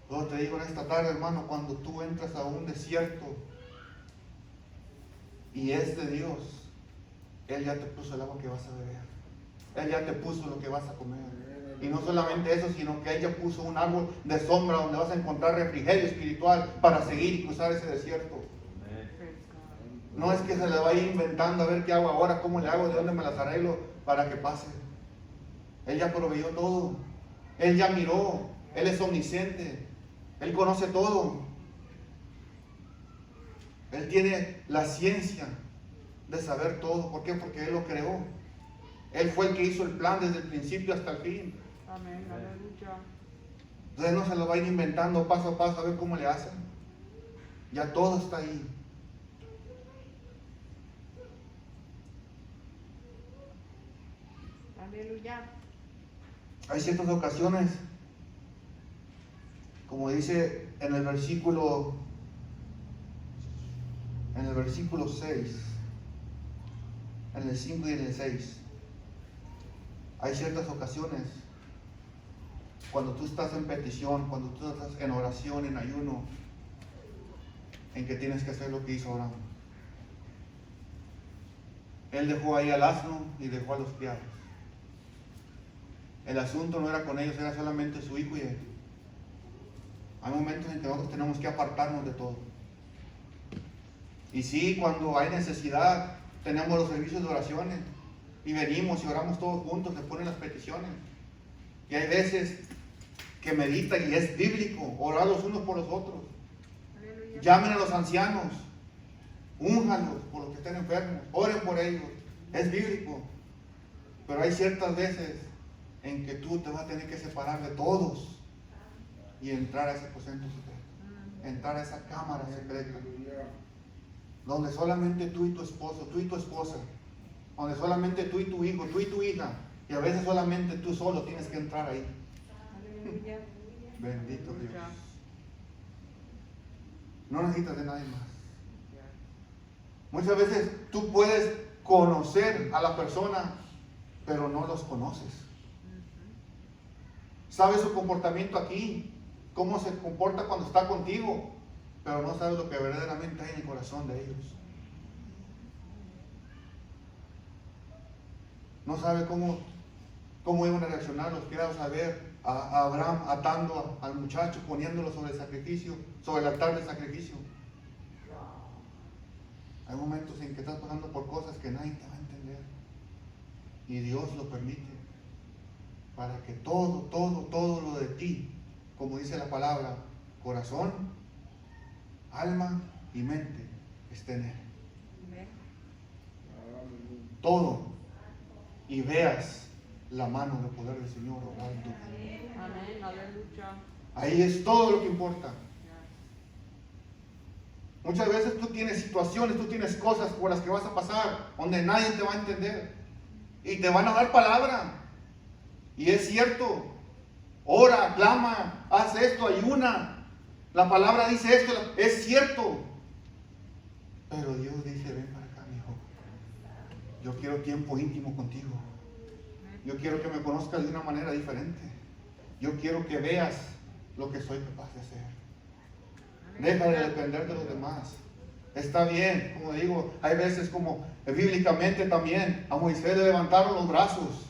Yo te digo en esta tarde, hermano, cuando tú entras a un desierto y es de Dios, Él ya te puso el agua que vas a beber. Él ya te puso lo que vas a comer. Y no solamente eso, sino que Él ya puso un árbol de sombra donde vas a encontrar refrigerio espiritual para seguir y cruzar ese desierto. No es que se le vaya inventando a ver qué hago ahora, cómo le hago, de dónde me las arreglo para que pase. Él ya proveyó todo. Él ya miró. Él es omnisciente. Él conoce todo. Él tiene la ciencia de saber todo. ¿Por qué? Porque Él lo creó. Él fue el que hizo el plan desde el principio hasta el fin. Amén, aleluya. Entonces no se lo va a ir inventando paso a paso a ver cómo le hacen. Ya todo está ahí. Aleluya. Hay ciertas ocasiones, como dice en el versículo 6, en el 5 y en el 6, hay ciertas ocasiones cuando tú estás en petición, cuando tú estás en oración, en ayuno, en que tienes que hacer lo que hizo Abraham. Él dejó ahí al asno y dejó a los criados. El asunto no era con ellos, era solamente su hijo y él. Hay momentos en que nosotros tenemos que apartarnos de todo. Y sí, cuando hay necesidad, tenemos los servicios de oraciones y venimos y oramos todos juntos, se ponen las peticiones. Y hay veces que meditan y es bíblico orar los unos por los otros. Aleluya. Llamen a los ancianos, únjanlos por los que estén enfermos, oren por ellos. Es bíblico. Pero hay ciertas veces en que tú te vas a tener que separar de todos y entrar a ese aposento secreto, entrar a esa cámara secreta, donde solamente tú y tu esposo, tú y tu esposa, donde solamente tú y tu hijo, tú y tu hija, y a veces solamente tú solo tienes que entrar ahí. Aleluya. Bendito Dios. No necesitas de nadie más. Muchas veces tú puedes conocer a la persona, pero no los conoces. Sabes su comportamiento aquí, cómo se comporta cuando está contigo, pero no sabes lo que verdaderamente hay en el corazón de ellos. No sabe cómo iban a reaccionar los criados a ver a Abraham atando al muchacho, poniéndolo sobre el sacrificio, sobre el altar del sacrificio. Hay momentos en que estás pasando por cosas que nadie te va a entender. Y Dios lo permite. Para que todo lo de ti, como dice la palabra, corazón, alma y mente, esté en Él. Amén. Todo. Y veas la mano de poder del Señor obrando en tu vida. Amén, aleluya. Ahí es todo lo que importa. Muchas veces tú tienes situaciones, tú tienes cosas por las que vas a pasar, donde nadie te va a entender. Y te van a dar palabra. Y es cierto. Ora, clama, haz esto, ayuna. La palabra dice esto, es cierto. Pero Dios dice, ven para acá, mi hijo. Yo quiero tiempo íntimo contigo. Yo quiero que me conozcas de una manera diferente. Yo quiero que veas lo que soy capaz de hacer. Deja de depender de los demás. Está bien, como digo, hay veces como bíblicamente también a Moisés le levantaron los brazos.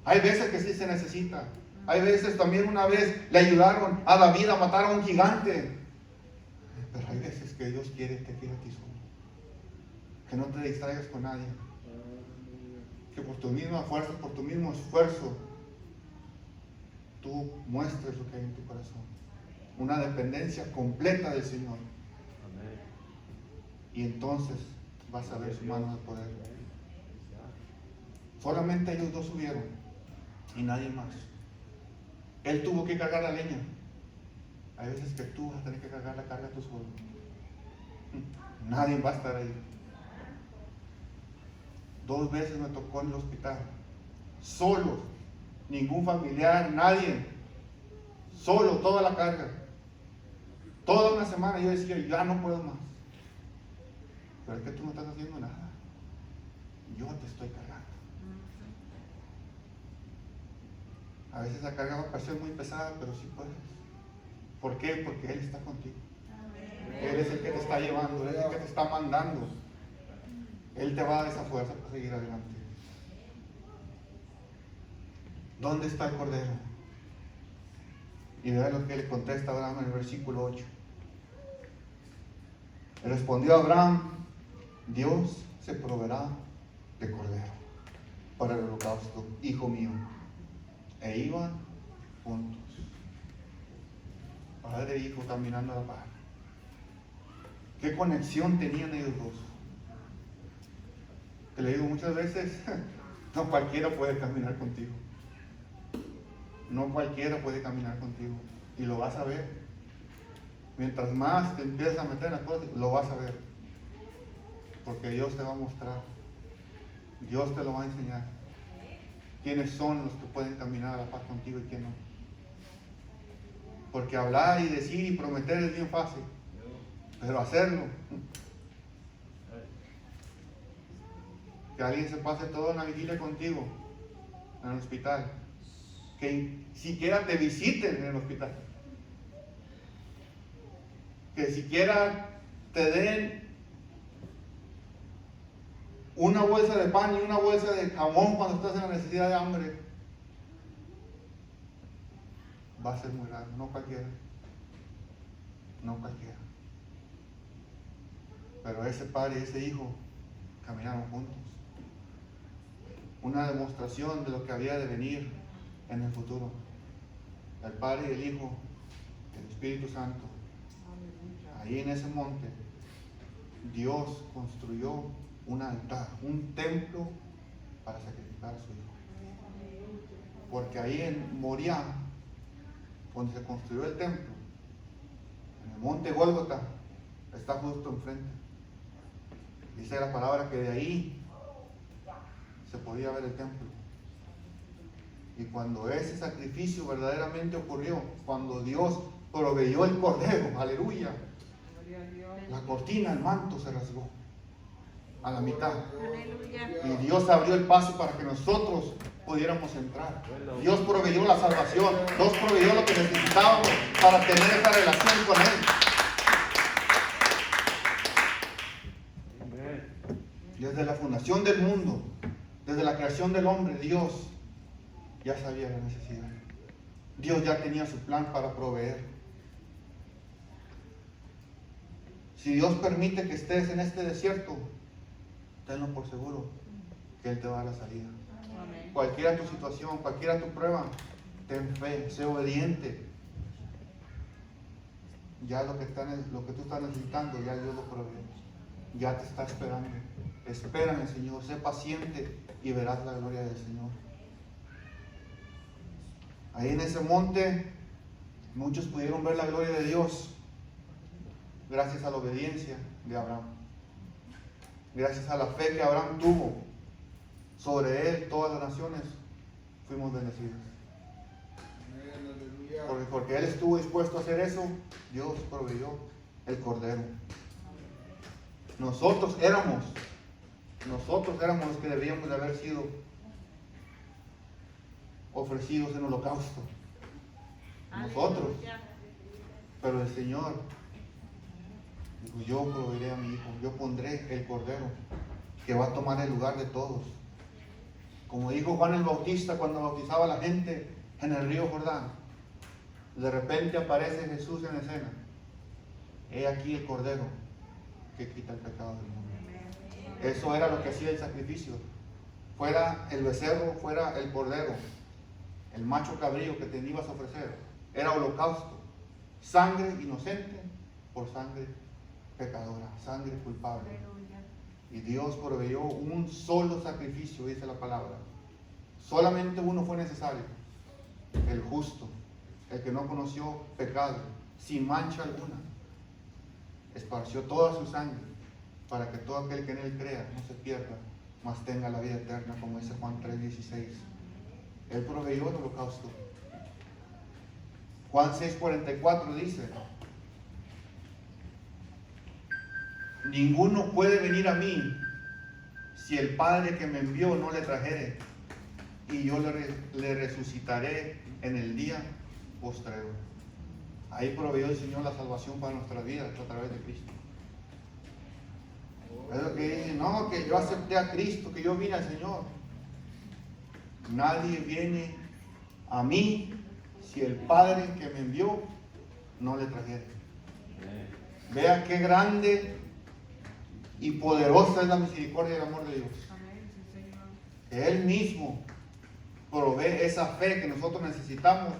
Hay veces que sí se necesita. Hay veces también una vez le ayudaron a David a matar a un gigante. Pero hay veces que Dios te quiere a ti solo. Que no te distraigas con nadie. Que por tu misma fuerza, por tu mismo esfuerzo, tú muestres lo que hay en tu corazón. Una dependencia completa del Señor. Y entonces vas a ver su mano de poder. Solamente ellos dos subieron y nadie más. Él tuvo que cargar la leña. Hay veces que tú vas a tener que cargar la carga tú solo. Nadie va a estar ahí. 2 veces me tocó en el hospital. Solo. Ningún familiar, nadie. Solo, toda la carga. Toda una semana yo decía, ya no puedo más. Pero es que tú no estás haciendo nada. Yo te estoy cargando. A veces la carga va a parecer muy pesada, pero sí puedes. ¿Por qué? Porque Él está contigo. Él es el que te está llevando, Él es el que te está mandando. Él te va a dar esa fuerza para seguir adelante. ¿Dónde está el Cordero? Y vea lo que le contesta a Abraham en el versículo 8. Le respondió a Abraham, Dios se proveerá de cordero para el holocausto, hijo mío. E iban juntos, padre e hijo, caminando a la par. ¿Qué conexión tenían ellos dos? Te le digo muchas veces, no cualquiera puede caminar contigo. No cualquiera puede caminar contigo. Y lo vas a ver. Mientras más te empiezas a meter en las cosas, lo vas a ver. Porque Dios te va a mostrar. Dios te lo va a enseñar. ¿Quiénes son los que pueden caminar a la paz contigo y quién no? Porque hablar y decir y prometer es bien fácil. Pero hacerlo. Que alguien se pase toda una vigilia contigo en el hospital. Que siquiera te visiten en el hospital. Que siquiera te den una bolsa de pan y una bolsa de jamón cuando estás en la necesidad de hambre. Va a ser muy raro, no cualquiera. No cualquiera. Pero ese padre y ese hijo caminaron juntos. Una demostración de lo que había de venir en el futuro. El Padre y el Hijo, el Espíritu Santo. Ahí en ese monte, Dios construyó un altar, un templo para sacrificar a su Hijo. Porque ahí en Moriah, donde se construyó el templo, en el monte Gólgota, está justo enfrente. Dice la palabra que de ahí se podía ver el templo. Y cuando ese sacrificio verdaderamente ocurrió, cuando Dios proveyó el cordero, aleluya, la cortina, el manto se rasgó a la mitad. Aleluya. Y Dios abrió el paso para que nosotros pudiéramos entrar. Dios proveyó la salvación. Dios proveyó lo que necesitábamos para tener esa relación con Él. Desde la fundación del mundo, desde la creación del hombre, Dios ya sabía la necesidad. Dios ya tenía su plan para proveer. Si Dios permite que estés en este desierto, tenlo por seguro que Él te va a dar la salida. Amén. Cualquiera tu situación, cualquiera tu prueba, ten fe, sé obediente. Ya lo que tú estás necesitando, ya Dios lo provee. Ya te está esperando. Espera en el Señor, sé paciente y verás la gloria del Señor. Ahí en ese monte, muchos pudieron ver la gloria de Dios gracias a la obediencia de Abraham. Gracias a la fe que Abraham tuvo sobre él, todas las naciones fuimos bendecidas. Amén, aleluya. Porque él estuvo dispuesto a hacer eso, Dios proveyó el cordero. Nosotros éramos los que debíamos de haber sido ofrecidos en holocausto. Nosotros. Aleluya. Pero el Señor dijo, yo proveeré a mi hijo, yo pondré el cordero que va a tomar el lugar de todos. Como dijo Juan el Bautista cuando bautizaba a la gente en el río Jordán, de repente aparece Jesús en escena. He aquí el cordero que quita el pecado del mundo. Eso era lo que hacía el sacrificio. Fuera el becerro, fuera el cordero, el macho cabrío que te ibas a ofrecer, era holocausto. Sangre inocente por sangre pecadora, sangre culpable. Aleluya. Y Dios proveyó un solo sacrificio, dice la palabra. Solamente uno fue necesario. El justo, el que no conoció pecado, sin mancha alguna. Esparció toda su sangre para que todo aquel que en él crea no se pierda, mas tenga la vida eterna, como dice Juan 3:16. Él proveyó el holocausto. Juan 6:44 dice: ninguno puede venir a mí si el Padre que me envió no le trajere, y yo le resucitaré en el día postrero. Ahí proveyó el Señor la salvación para nuestras vidas a través de Cristo. Es lo que dice, no, que yo acepté a Cristo, que yo vine al Señor. Nadie viene a mí si el Padre que me envió no le trajere. Vea qué grande y poderosa es la misericordia y el amor de Dios. Amén, sí, Señor. Que Él mismo provee esa fe que nosotros necesitamos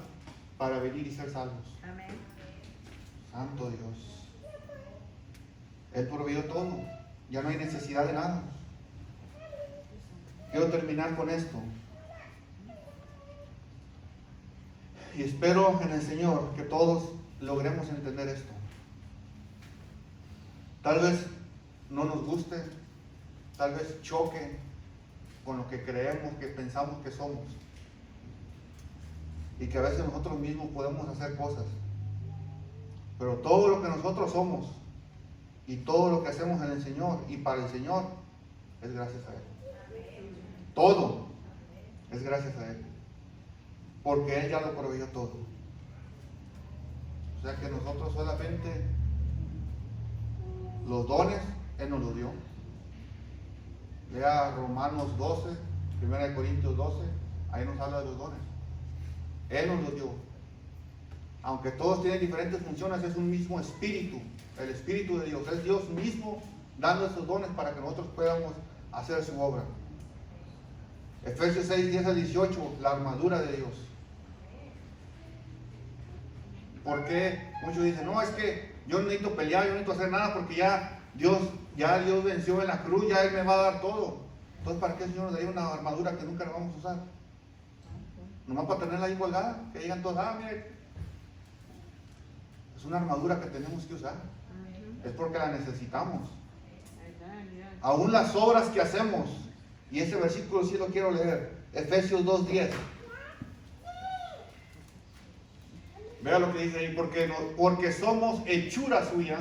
para venir y ser salvos. Amén. Santo Dios. Él proveyó todo. Ya no hay necesidad de nada. Quiero terminar con esto. Y espero en el Señor que todos logremos entender esto. Tal vez no nos guste, tal vez choque con lo que creemos, que pensamos que somos. Y que a veces nosotros mismos podemos hacer cosas. Pero todo lo que nosotros somos y todo lo que hacemos en el Señor y para el Señor es gracias a Él. Todo es gracias a Él. Porque Él ya lo proveyó todo. O sea que nosotros solamente los dones Él nos los dio. Lea Romanos 12, 1 Corintios 12, ahí nos habla de los dones. Él nos los dio. Aunque todos tienen diferentes funciones, es un mismo espíritu, el espíritu de Dios. Es Dios mismo dando esos dones para que nosotros podamos hacer su obra. Efesios 6, 10 al 18, la armadura de Dios. Porque muchos dicen, no, es que yo no necesito pelear, yo no necesito hacer nada porque ya Dios venció en la cruz, ya Él me va a dar todo. Entonces, ¿para qué el Señor nos daría una armadura que nunca la vamos a usar? Nomás para tenerla ahí colgada, que digan todos, mire. Es una armadura que tenemos que usar. Es porque la necesitamos. Aún las obras que hacemos, y ese versículo sí lo quiero leer, Efesios 2:10. Vea lo que dice ahí, porque somos hechura suya,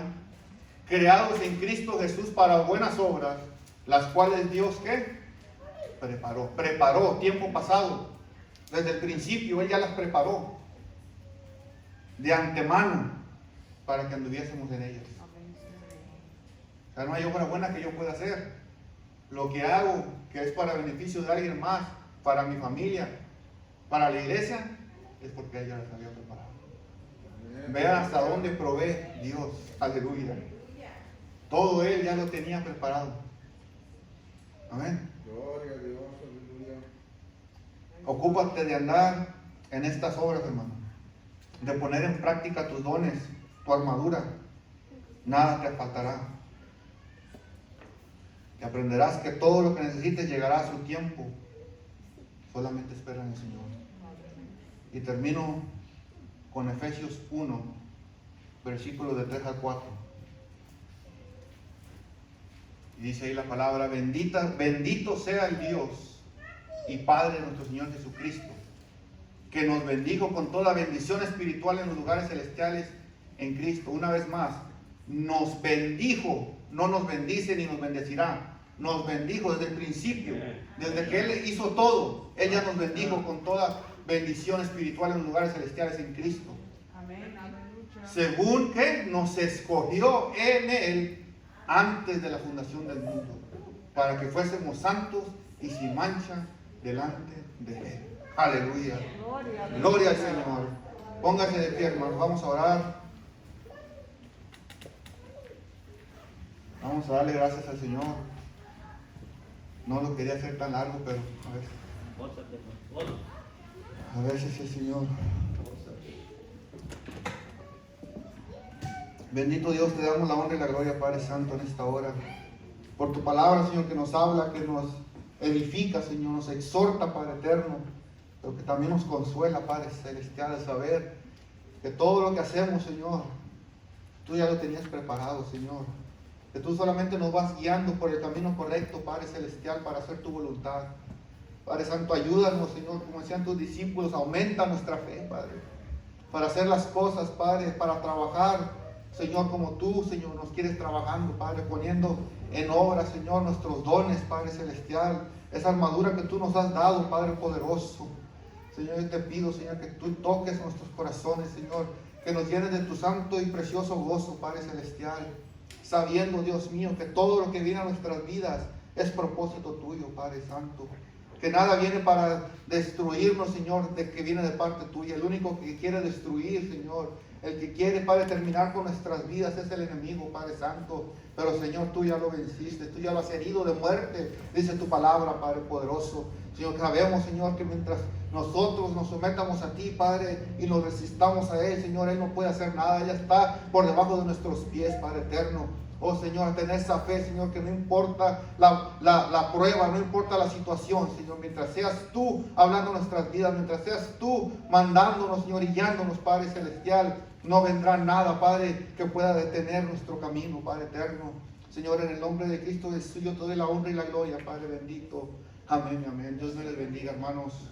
creados en Cristo Jesús para buenas obras, las cuales Dios, ¿qué? Preparó, tiempo pasado. Desde el principio Él ya las preparó de antemano para que anduviésemos en ellas. O sea, no hay obra buena que yo pueda hacer. Lo que hago, que es para beneficio de alguien más, para mi familia, para la iglesia, es porque Él ya las había preparado. Vean hasta dónde provee Dios. Aleluya. Todo Él ya lo tenía preparado. Amén. Gloria a Dios, aleluya. Ocúpate de andar en estas obras, hermano. De poner en práctica tus dones, tu armadura. Nada te faltará. Y aprenderás que todo lo que necesites llegará a su tiempo. Solamente espera en el Señor. Y termino con Efesios 1, versículos de 3 al 4. Y dice ahí la palabra: bendito sea el Dios y Padre de nuestro Señor Jesucristo, que nos bendijo con toda bendición espiritual en los lugares celestiales en Cristo. Una vez más, nos bendijo, no nos bendice ni nos bendecirá. Nos bendijo desde el principio, desde que Él hizo todo. Él ya nos bendijo con toda bendición espiritual en los lugares celestiales en Cristo. Amén. Aleluya. Según que nos escogió en Él antes de la fundación del mundo, para que fuésemos santos y sin mancha delante de Él. Aleluya. Gloria al Señor. Póngase de pie, hermanos. Vamos a orar. Vamos a darle gracias al Señor. No lo quería hacer tan largo, pero a veces el Señor. Bendito Dios, te damos la honra y la gloria, Padre Santo, en esta hora. Por tu palabra, Señor, que nos habla, que nos edifica, Señor, nos exhorta, Padre eterno, pero que también nos consuela, Padre celestial, de saber que todo lo que hacemos, Señor, tú ya lo tenías preparado, Señor. Que tú solamente nos vas guiando por el camino correcto, Padre celestial, para hacer tu voluntad. Padre Santo, ayúdanos, Señor, como decían tus discípulos, aumenta nuestra fe, Padre, para hacer las cosas, Padre, para trabajar, Señor, como tú, Señor, nos quieres trabajando, Padre, poniendo en obra, Señor, nuestros dones, Padre celestial, esa armadura que tú nos has dado, Padre poderoso. Señor, yo te pido, Señor, que tú toques nuestros corazones, Señor, que nos llenes de tu santo y precioso gozo, Padre celestial, sabiendo, Dios mío, que todo lo que viene a nuestras vidas es propósito tuyo, Padre Santo. Que nada viene para destruirnos, Señor, de que viene de parte tuya. El único que quiere destruir, Señor, el que quiere, Padre, terminar con nuestras vidas es el enemigo, Padre Santo. Pero, Señor, tú ya lo venciste, tú ya lo has herido de muerte, dice tu palabra, Padre poderoso. Señor, sabemos, Señor, que mientras nosotros nos sometamos a ti, Padre, y nos resistamos a Él, Señor, Él no puede hacer nada. Él ya está por debajo de nuestros pies, Padre eterno. Oh, Señor, tener esa fe, Señor, que no importa la prueba, no importa la situación, Señor, mientras seas tú hablando nuestras vidas, mientras seas tú mandándonos, Señor, y guiándonos, Padre celestial, no vendrá nada, Padre, que pueda detener nuestro camino, Padre eterno. Señor, en el nombre de Cristo Jesús, yo te doy la honra y la gloria, Padre bendito. Amén, amén. Dios me les bendiga, hermanos.